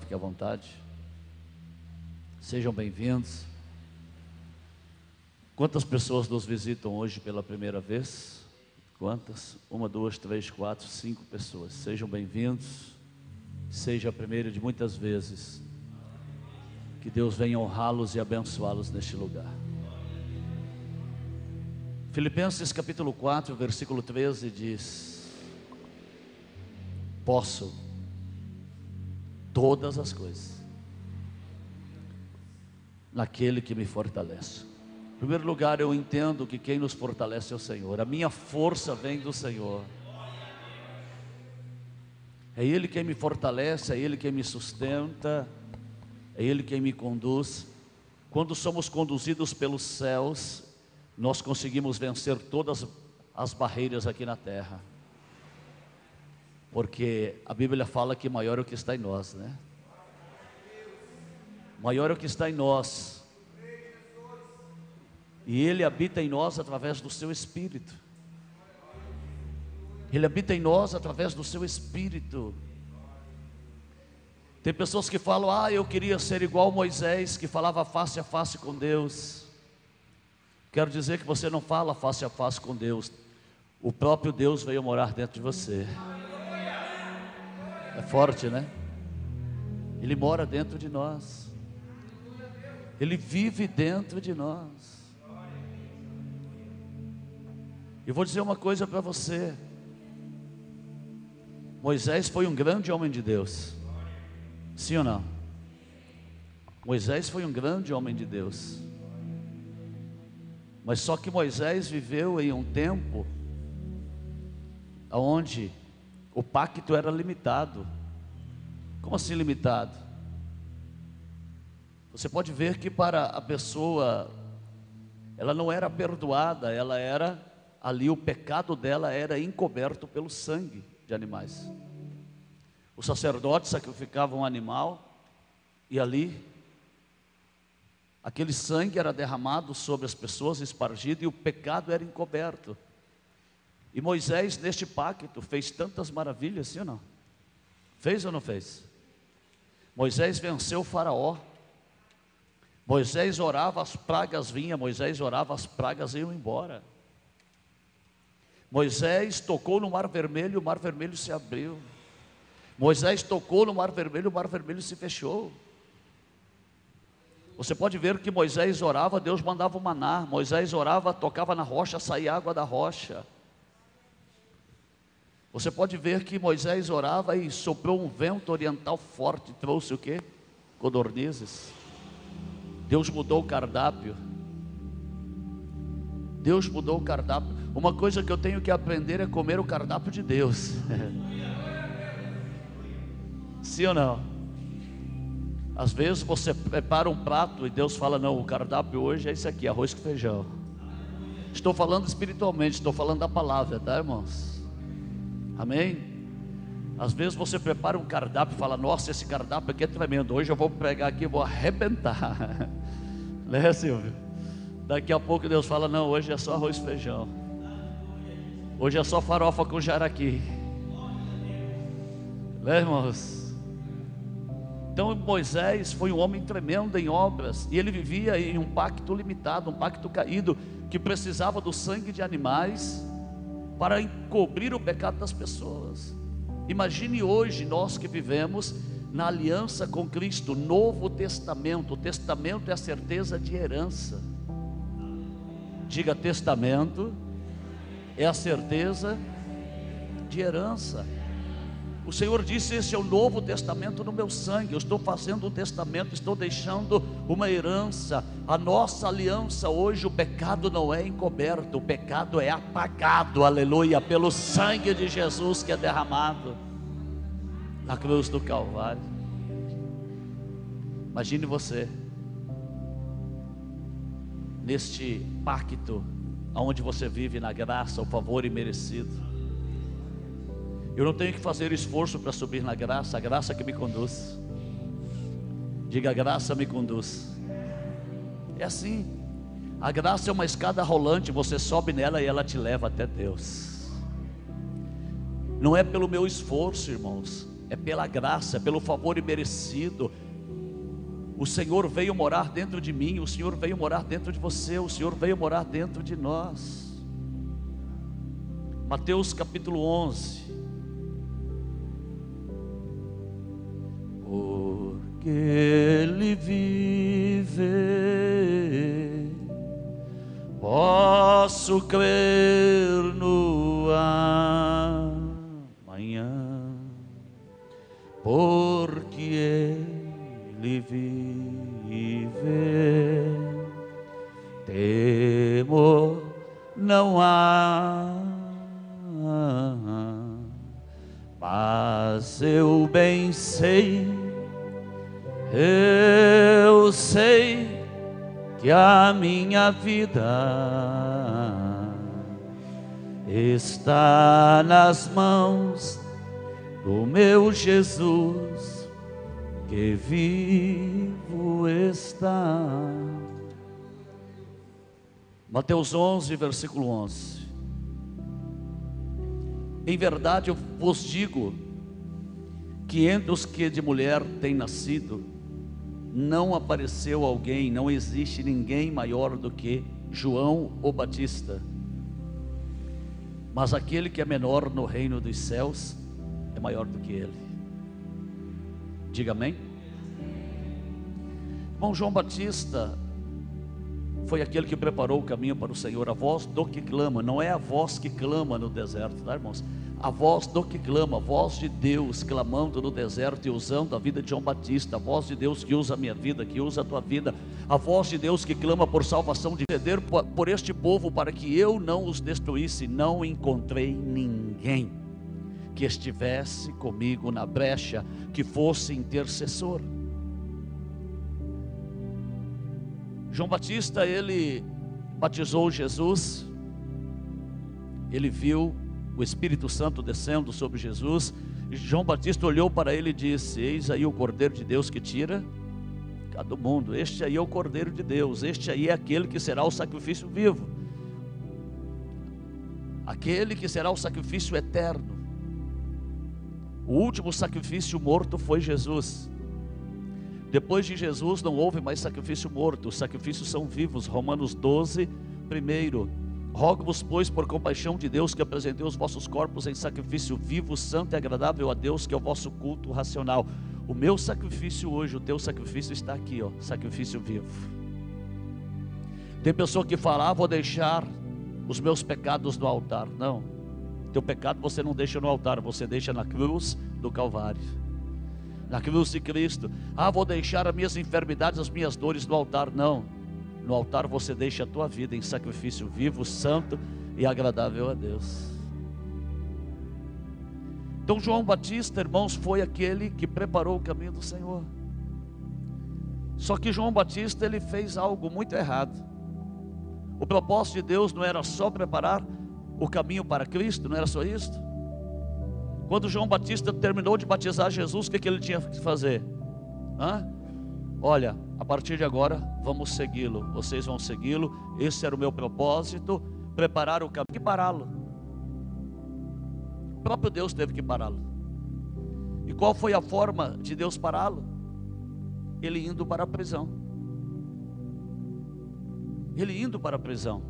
fique à vontade. Sejam bem-vindos. Quantas pessoas nos visitam hoje pela primeira vez? Quantas? 1, 2, 3, 4, 5 pessoas. Sejam bem-vindos. Seja a primeira de muitas vezes. Que Deus venha honrá-los e abençoá-los neste lugar. Filipenses capítulo 4, versículo 13 diz: posso todas as coisas naquele que me fortalece. Em primeiro lugar, eu entendo que quem nos fortalece é o Senhor. A minha força vem do Senhor. É Ele quem me fortalece, é Ele quem me sustenta, é Ele quem me conduz. Quando somos conduzidos pelos céus, nós conseguimos vencer todas as barreiras aqui na terra. Porque a Bíblia fala que maior é o que está em nós, né? Maior é o que está em nós. E Ele habita em nós através do seu Espírito. Ele habita em nós através do seu Espírito. Tem pessoas que falam: eu queria ser igual Moisés, que falava face a face com Deus. Quero dizer que você não fala face a face com Deus. O próprio Deus veio morar dentro de você. É forte, né? Ele mora dentro de nós. Ele vive dentro de nós. Eu vou dizer uma coisa para você. Moisés foi um grande homem de Deus. Sim ou não? Moisés foi um grande homem de Deus. Mas só que Moisés viveu em um tempo onde o pacto era limitado. Como assim limitado? Você pode ver que para a pessoa, ela não era perdoada, ela era, ali o pecado dela era encoberto pelo sangue de animais. Os sacerdotes sacrificavam um animal e ali aquele sangue era derramado sobre as pessoas, espargido, e o pecado era encoberto. E Moisés, neste pacto, fez tantas maravilhas, sim ou não? Fez ou não fez? Moisés venceu o faraó. Moisés orava, as pragas vinham. Moisés orava, as pragas iam embora. Moisés tocou no mar vermelho, o mar vermelho se abriu. Moisés tocou no mar vermelho, o mar vermelho se fechou. Você pode ver que Moisés orava, Deus mandava o maná. Moisés orava, tocava na rocha, saía água da rocha. Você pode ver que Moisés orava e soprou um vento oriental forte, trouxe o quê? Codornizes. Deus mudou o cardápio. Deus mudou o cardápio. Uma coisa que eu tenho que aprender é comer o cardápio de Deus. Sim ou não? Às vezes você prepara um prato e Deus fala: não, o cardápio hoje é isso aqui, arroz com feijão. Estou falando espiritualmente, estou falando da palavra, tá, irmãos? Amém? Às vezes você prepara um cardápio e fala: nossa, esse cardápio aqui é tremendo, hoje eu vou pregar aqui e vou arrebentar. Né, Silvio? Daqui a pouco Deus fala: não, hoje é só arroz e feijão. Hoje é só farofa com jaraqui. Né, irmãos? Então Moisés foi um homem tremendo em obras. E ele vivia em um pacto limitado, um pacto caído, que precisava do sangue de animais para encobrir o pecado das pessoas. Imagine hoje nós que vivemos na aliança com Cristo, Novo Testamento. O testamento é a certeza de herança. Diga: testamento é a certeza de herança. O Senhor disse: esse é o Novo Testamento no meu sangue. Eu estou fazendo um testamento, estou deixando uma herança. A nossa aliança hoje, o pecado não é encoberto, o pecado é apagado, aleluia, pelo sangue de Jesus que é derramado na cruz do Calvário. Imagine você neste pacto, onde você vive na graça, o favor imerecido. Eu não tenho que fazer esforço para subir na graça, a graça que me conduz. Diga: a graça me conduz. É assim. A graça é uma escada rolante, você sobe nela e ela te leva até Deus. Não é pelo meu esforço, irmãos. é pela graça, é pelo favor imerecido. O Senhor veio morar dentro de mim, o Senhor veio morar dentro de você, o Senhor veio morar dentro de nós. Mateus capítulo 11. Porque Ele vive, posso crer no amanhã, porque Ele vive, temor não há, mas eu bem sei, eu sei que a minha vida está nas mãos do meu Jesus, que vivo está. Mateus 11, versículo 11. Em verdade eu vos digo que entre os que de mulher têm nascido, não apareceu alguém, não existe ninguém maior do que João o Batista, mas aquele que é menor no reino dos céus é maior do que ele. Diga amém. Irmão, João Batista foi aquele que preparou o caminho para o Senhor, a voz do que clama. Não é a voz que clama no deserto, tá, irmãos? A voz do que clama, a voz de Deus clamando no deserto e usando a vida de João Batista, a voz de Deus que usa a minha vida, que usa a tua vida, a voz de Deus que clama por salvação, de interceder por este povo para que eu não os destruísse. Não encontrei ninguém que estivesse comigo na brecha, que fosse intercessor. João Batista, ele batizou Jesus, ele viu o Espírito Santo descendo sobre Jesus, e João Batista olhou para ele e disse: eis aí o Cordeiro de Deus que tira cada mundo, este aí é o Cordeiro de Deus, este aí é aquele que será o sacrifício vivo, aquele que será o sacrifício eterno. O último sacrifício morto foi Jesus. Depois de Jesus não houve mais sacrifício morto, os sacrifícios são vivos. Romanos 12, primeiro: rogo-vos, pois, por compaixão de Deus, que apresentei os vossos corpos em sacrifício vivo, santo e agradável a Deus, que é o vosso culto racional. O meu sacrifício hoje, o teu sacrifício está aqui, ó, sacrifício vivo. Tem pessoa que fala: vou deixar os meus pecados no altar. Não, teu pecado você não deixa no altar, você deixa na cruz do Calvário, na cruz de Cristo. Vou deixar as minhas enfermidades, as minhas dores no altar. Não, no altar você deixa a tua vida em sacrifício vivo, santo e agradável a Deus. Então João Batista, irmãos, foi aquele que preparou o caminho do Senhor. Só que João Batista, ele fez algo muito errado. O propósito de Deus não era só preparar o caminho para Cristo, não era só isso. Quando João Batista terminou de batizar Jesus, o que ele tinha que fazer? Olha, a partir de agora vamos segui-lo, vocês vão segui-lo. Esse era o meu propósito, preparar o caminho e pará-lo. O próprio Deus teve que pará-lo. E qual foi a forma de Deus pará-lo? Ele indo para a prisão. Ele indo para a prisão.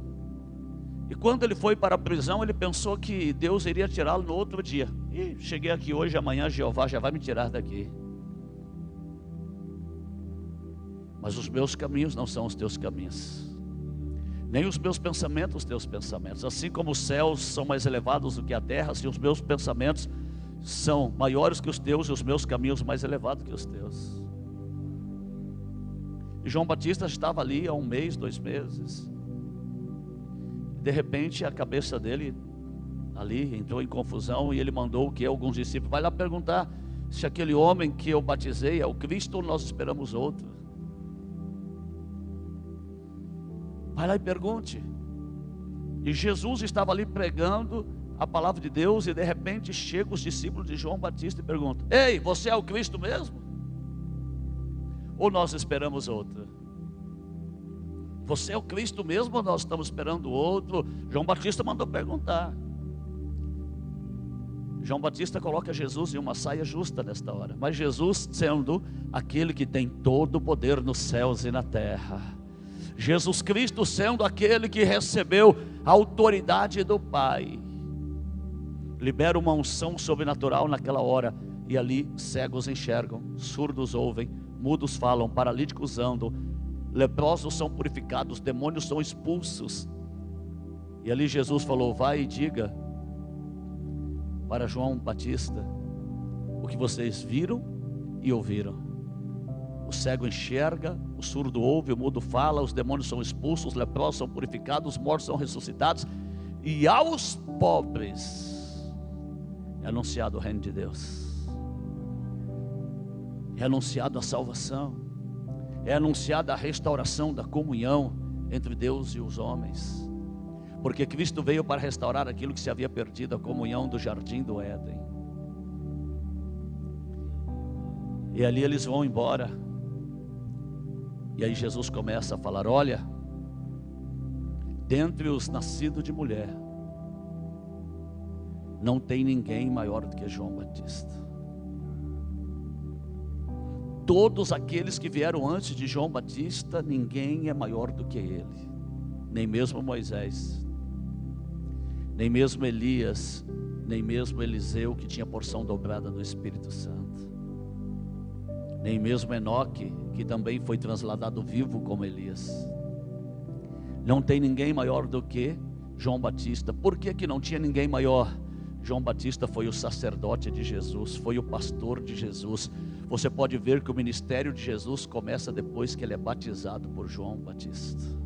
E quando ele foi para a prisão, ele pensou que Deus iria tirá-lo no outro dia. E cheguei aqui hoje, amanhã Jeová já vai me tirar daqui. Mas os meus caminhos não são os teus caminhos, nem os meus pensamentos os teus pensamentos. Assim como os céus são mais elevados do que a terra, assim os meus pensamentos são maiores que os teus, e os meus caminhos mais elevados que os teus. E João Batista estava ali há 1 mês, 2 meses. De repente a cabeça dele ali entrou em confusão, e ele mandou o que? Alguns discípulos: vai lá perguntar se aquele homem que eu batizei é o Cristo ou nós esperamos outro. Vai lá e pergunte. E Jesus estava ali pregando a palavra de Deus, e de repente chegam os discípulos de João Batista e perguntam: ei, você é o Cristo mesmo? Ou nós esperamos outro? Você é o Cristo mesmo ou nós estamos esperando outro? João Batista mandou perguntar. João Batista coloca Jesus em uma saia justa nesta hora, mas Jesus sendo aquele que tem todo o poder nos céus e na terra, Jesus Cristo sendo aquele que recebeu a autoridade do Pai, libera uma unção sobrenatural naquela hora, e ali cegos enxergam, surdos ouvem, mudos falam, paralíticos andam, leprosos são purificados, demônios são expulsos. E ali Jesus falou: vai e diga para João Batista o que vocês viram e ouviram. O cego enxerga, o surdo ouve, o mudo fala, os demônios são expulsos, os leprosos são purificados, os mortos são ressuscitados, e aos pobres é anunciado o reino de Deus, é anunciado a salvação, é anunciada a restauração da comunhão entre Deus e os homens, porque Cristo veio para restaurar aquilo que se havia perdido, a comunhão do jardim do Éden. E ali eles vão embora, e aí Jesus começa a falar: olha, dentre os nascidos de mulher, não tem ninguém maior do que João Batista. Todos aqueles que vieram antes de João Batista, ninguém é maior do que ele, nem mesmo Moisés, nem mesmo Elias, nem mesmo Eliseu, que tinha porção dobrada do Espírito Santo, nem mesmo Enoque, que também foi transladado vivo como Elias. Não tem ninguém maior do que João Batista. Por que que não tinha ninguém maior? João Batista foi o sacerdote de Jesus, foi o pastor de Jesus. Você pode ver que o ministério de Jesus começa depois que ele é batizado por João Batista.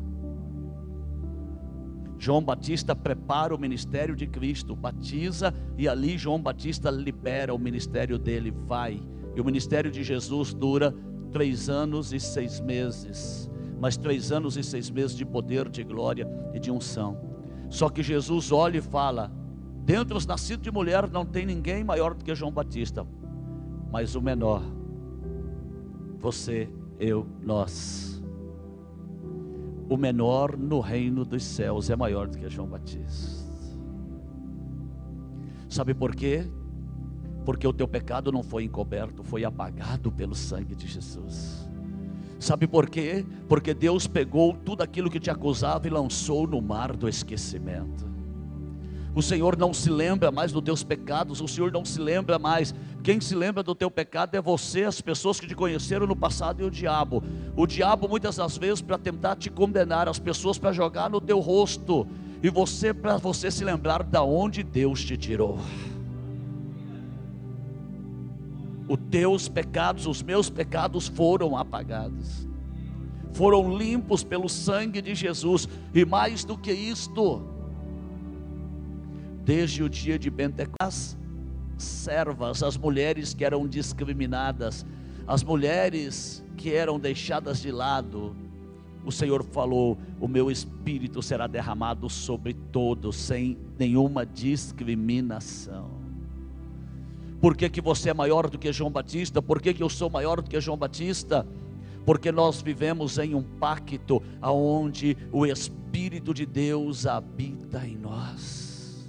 João Batista prepara o ministério de Cristo, batiza, e ali João Batista libera o ministério dele, vai. E o ministério de Jesus dura 3 anos e 6 meses, mas 3 anos e 6 meses de poder, de glória e de unção. Só que Jesus olha e fala: dentre os nascidos de mulher não tem ninguém maior do que João Batista, mas o menor, você, eu, nós, o menor no reino dos céus é maior do que João Batista. Sabe por quê? Porque o teu pecado não foi encoberto, foi apagado pelo sangue de Jesus. Sabe por quê? Porque Deus pegou tudo aquilo que te acusava e lançou no mar do esquecimento. O Senhor não se lembra mais dos teus pecados, o Senhor não se lembra mais. Quem se lembra do teu pecado é você, as pessoas que te conheceram no passado, e o diabo. O diabo muitas das vezes para tentar te condenar, as pessoas para jogar no teu rosto, e você, para você se lembrar da onde Deus te tirou. Os teus pecados, os meus pecados foram apagados, foram limpos pelo sangue de Jesus. E mais do que isto, desde o dia de Pentecostes, as servas, as mulheres que eram discriminadas, as mulheres que eram deixadas de lado, o Senhor falou: o meu Espírito será derramado sobre todos, sem nenhuma discriminação. Por que que você é maior do que João Batista? Por que que eu sou maior do que João Batista? Porque nós vivemos em um pacto onde o Espírito de Deus habita em nós.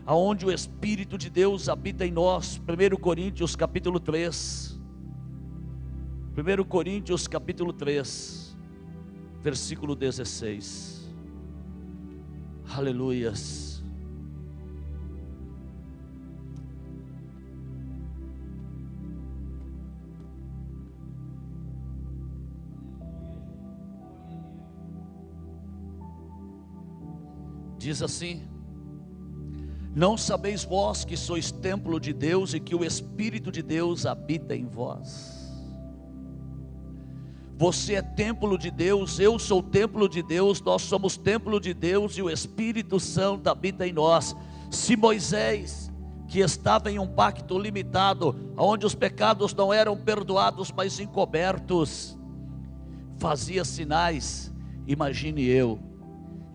Aonde o Espírito de Deus habita em nós. 1 Coríntios capítulo 3. 1 Coríntios capítulo 3, versículo 16. Aleluias. Diz assim: não sabeis vós que sois templo de Deus e que o Espírito de Deus habita em vós? Você é templo de Deus, eu sou templo de Deus, nós somos templo de Deus e o Espírito Santo habita em nós. Se Moisés, que estava em um pacto limitado, onde os pecados não eram perdoados, mas encobertos, fazia sinais, imagine eu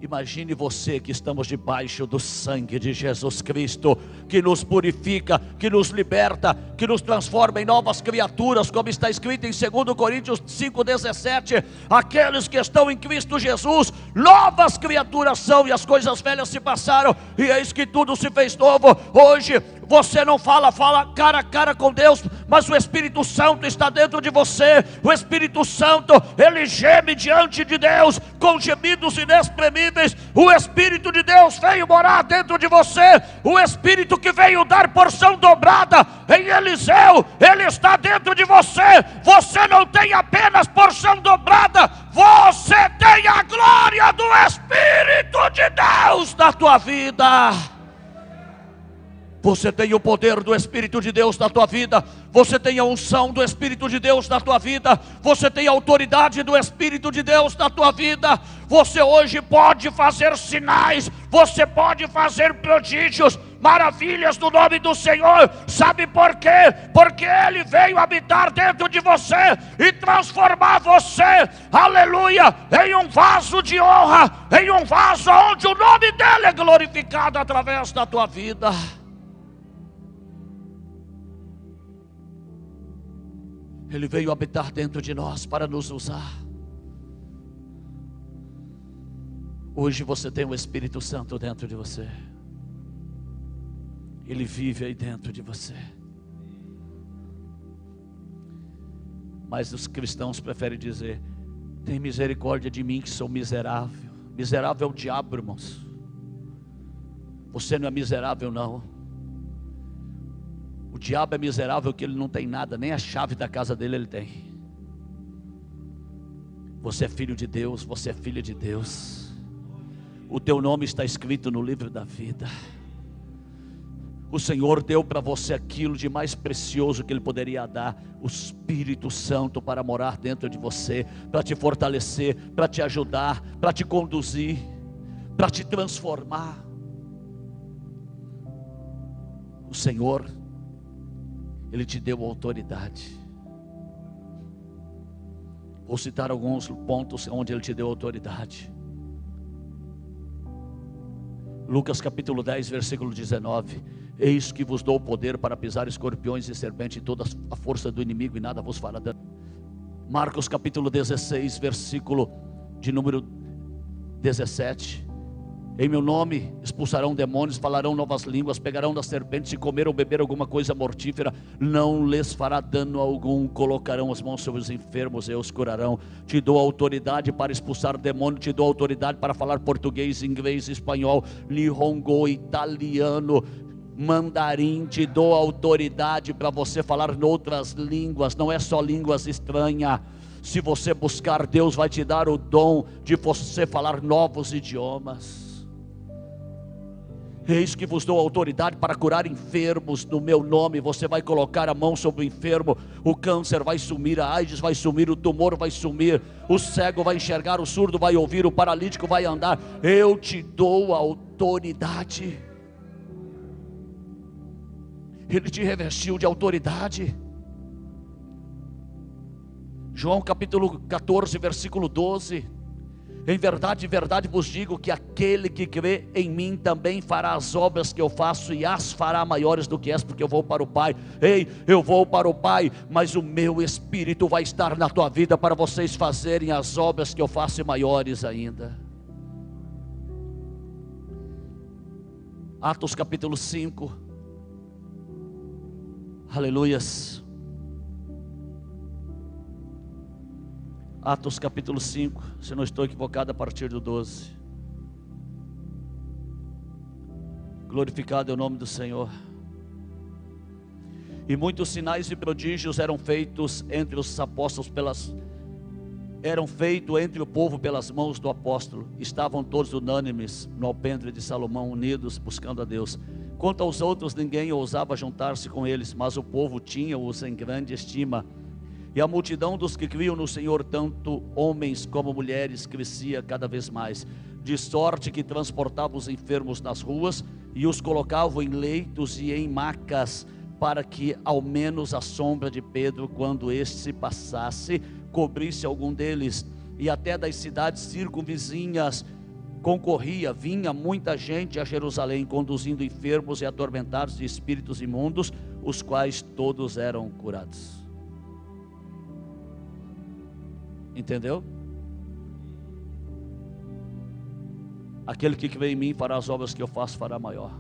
Imagine você que estamos debaixo do sangue de Jesus Cristo, que nos purifica, que nos liberta, que nos transforma em novas criaturas, como está escrito em 2 Coríntios 5,17, aqueles que estão em Cristo Jesus, novas criaturas são, e as coisas velhas se passaram, e eis que tudo se fez novo. Hoje você não fala cara a cara com Deus, mas o Espírito Santo está dentro de você. O Espírito Santo, ele geme diante de Deus com gemidos inexprimíveis. O Espírito de Deus veio morar dentro de você. O Espírito que veio dar porção dobrada em Eliseu, ele está dentro de você. Você não tem apenas porção dobrada, você tem a glória do Espírito de Deus na tua vida. Você tem o poder do Espírito de Deus na tua vida. Você tem a unção do Espírito de Deus na tua vida. Você tem a autoridade do Espírito de Deus na tua vida. Você hoje pode fazer sinais. Você pode fazer prodígios, maravilhas no nome do Senhor. Sabe por quê? Porque Ele veio habitar dentro de você e transformar você, aleluia, em um vaso de honra, em um vaso onde o nome dEle é glorificado através da tua vida. Ele veio habitar dentro de nós para nos usar. Hoje você tem o Espírito Santo dentro de você. Ele vive aí dentro de você. Mas os cristãos preferem dizer: tem misericórdia de mim que sou miserável. Miserável é o diabo, irmãos. Você não é miserável não. O diabo é miserável que ele não tem nada, nem a chave da casa dele ele tem. Você é filho de Deus, você é filha de Deus. O teu nome está escrito no livro da vida. O Senhor deu para você aquilo de mais precioso que Ele poderia dar: o Espírito Santo para morar dentro de você, para te fortalecer, para te ajudar, para te conduzir, para te transformar. O Senhor, Ele te deu autoridade. Vou citar alguns pontos onde Ele te deu autoridade. Lucas capítulo 10, versículo 19: eis que vos dou o poder para pisar escorpiões e serpentes e toda a força do inimigo, e nada vos fará dano. Marcos capítulo 16, versículo de número 17: em meu nome expulsarão demônios, falarão novas línguas, pegarão das serpentes, se comer ou beber alguma coisa mortífera, não lhes fará dano algum, colocarão as mãos sobre os enfermos e os curarão. Te dou autoridade para expulsar demônio, te dou autoridade para falar português, inglês, espanhol, nihongo, italiano, mandarim. Te dou autoridade para você falar em outras línguas, não é só línguas estranhas. Se você buscar, Deus vai te dar o dom de você falar novos idiomas. Eis que vos dou autoridade para curar enfermos no meu nome. Você vai colocar a mão sobre o enfermo, o câncer vai sumir, a AIDS vai sumir, o tumor vai sumir, o cego vai enxergar, o surdo vai ouvir, o paralítico vai andar. Eu te dou autoridade. Ele te revestiu de autoridade. João capítulo 14, versículo 12: em verdade vos digo que aquele que crê em mim também fará as obras que eu faço, e as fará maiores do que essa, porque eu vou para o Pai. Ei, eu vou para o Pai, mas o meu Espírito vai estar na tua vida para vocês fazerem as obras que eu faço, e maiores ainda. Atos capítulo 5, aleluias. Atos capítulo 5, se não estou equivocado, a partir do 12. Glorificado é o nome do Senhor. E muitos sinais e prodígios eram feitos entre os apóstolos entre o povo pelas mãos do apóstolo. Estavam todos unânimes no alpendre de Salomão, unidos buscando a Deus. Quanto aos outros, ninguém ousava juntar-se com eles, mas o povo tinha-os em grande estima. E a multidão dos que criam no Senhor, tanto homens como mulheres, crescia cada vez mais, de sorte que transportava os enfermos nas ruas e os colocavam em leitos e em macas, para que ao menos a sombra de Pedro, quando este se passasse, cobrisse algum deles. E até das cidades circunvizinhas concorria, vinha muita gente a Jerusalém, conduzindo enfermos e atormentados de espíritos imundos, os quais todos eram curados. Entendeu? Aquele que vem em mim fará as obras que eu faço, fará maior.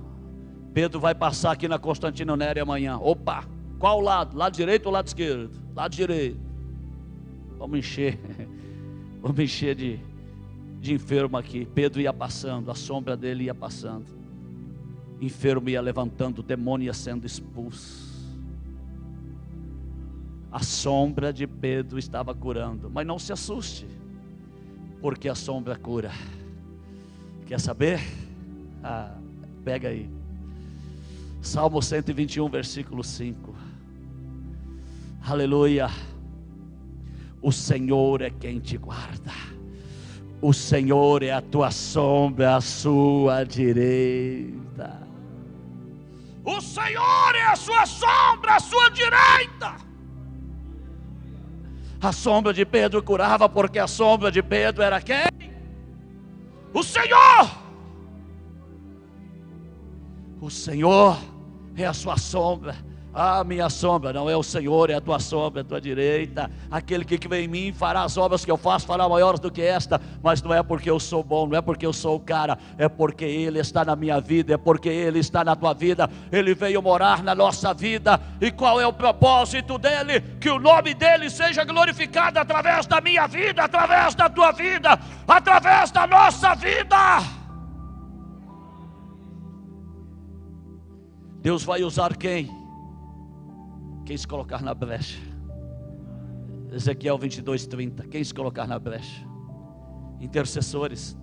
Pedro vai passar aqui na Constantino Nery amanhã. Opa, qual lado? Lado direito ou lado esquerdo? Lado direito. Vamos encher de enfermo aqui. Pedro ia passando, a sombra dele ia passando, enfermo ia levantando, o demônio ia sendo expulso. A sombra de Pedro estava curando. Mas não se assuste, porque a sombra cura. Quer saber? Pega aí Salmo 121, versículo 5. Aleluia. O Senhor é quem te guarda, o Senhor é a tua sombra à sua direita. O Senhor é a sua sombra à sua direita. A sombra de Pedro curava, porque a sombra de Pedro era quem? O Senhor. O Senhor é a sua sombra. A minha sombra não é o Senhor, é a tua sombra, a tua direita. Aquele que vem em mim fará as obras que eu faço, fará maiores do que esta. Mas não é porque eu sou bom, não é porque eu sou o cara, é porque Ele está na minha vida, é porque Ele está na tua vida. Ele veio morar na nossa vida. E qual é o propósito dele? Que o nome dele seja glorificado através da minha vida, através da tua vida, através da nossa vida. Deus vai usar quem? Quem se colocar na brecha. Ezequiel 22:30. Quem se colocar na brecha? Intercessores,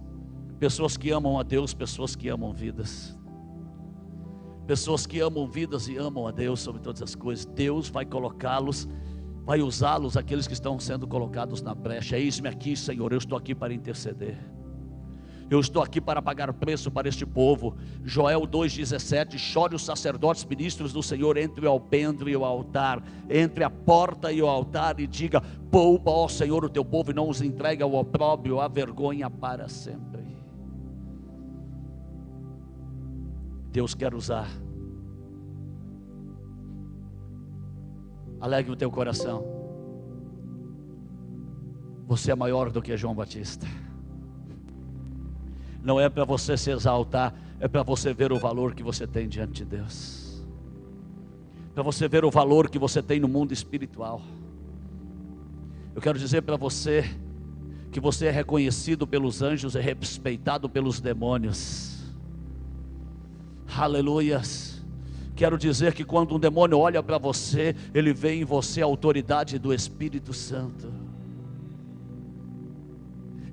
pessoas que amam a Deus, pessoas que amam vidas, pessoas que amam vidas e amam a Deus sobre todas as coisas. Deus vai colocá-los, vai usá-los, aqueles que estão sendo colocados na brecha. Eis-me aqui, Senhor, eu estou aqui para interceder. Eu estou aqui para pagar preço para este povo. Joel 2,17. Chore os sacerdotes ministros do Senhor entre o alpendre e o altar, entre a porta e o altar, e diga: poupa, ó Senhor, o teu povo, e não os entregue ao opróbrio, à vergonha para sempre. Deus quer usar. Alegre o teu coração. Você é maior do que João Batista. Não é para você se exaltar, é para você ver o valor que você tem diante de Deus, para você ver o valor que você tem no mundo espiritual. Eu quero dizer para você que você é reconhecido pelos anjos e respeitado pelos demônios. Aleluias. Quero dizer que quando um demônio olha para você, ele vê em você a autoridade do Espírito Santo.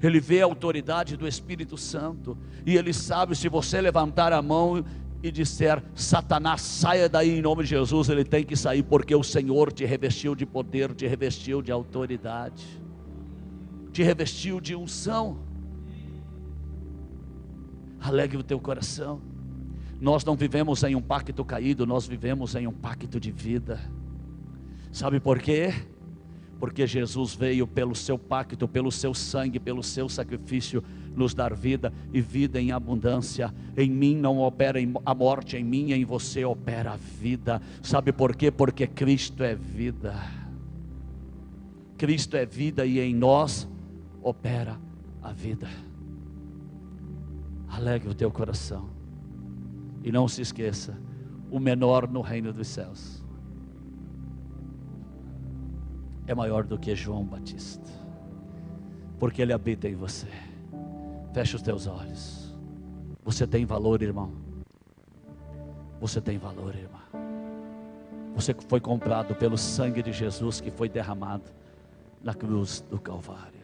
Ele vê a autoridade do Espírito Santo, e ele sabe, se você levantar a mão e disser: Satanás, saia daí em nome de Jesus, ele tem que sair, porque o Senhor te revestiu de poder, te revestiu de autoridade, te revestiu de unção. Alegre o teu coração. Nós não vivemos em um pacto caído, nós vivemos em um pacto de vida. Sabe por quê? Porque Jesus veio pelo seu pacto, pelo seu sangue, pelo seu sacrifício, nos dar vida, e vida em abundância. Em mim não opera a morte, em mim e em você opera a vida. Sabe por quê? Porque Cristo é vida. Cristo é vida, e em nós opera a vida. Alegre o teu coração. E não se esqueça: o menor no reino dos céus é maior do que João Batista, porque ele habita em você. Feche os teus olhos. Você tem valor, irmão. Você tem valor, irmã. Você foi comprado pelo sangue de Jesus, que foi derramado na cruz do Calvário.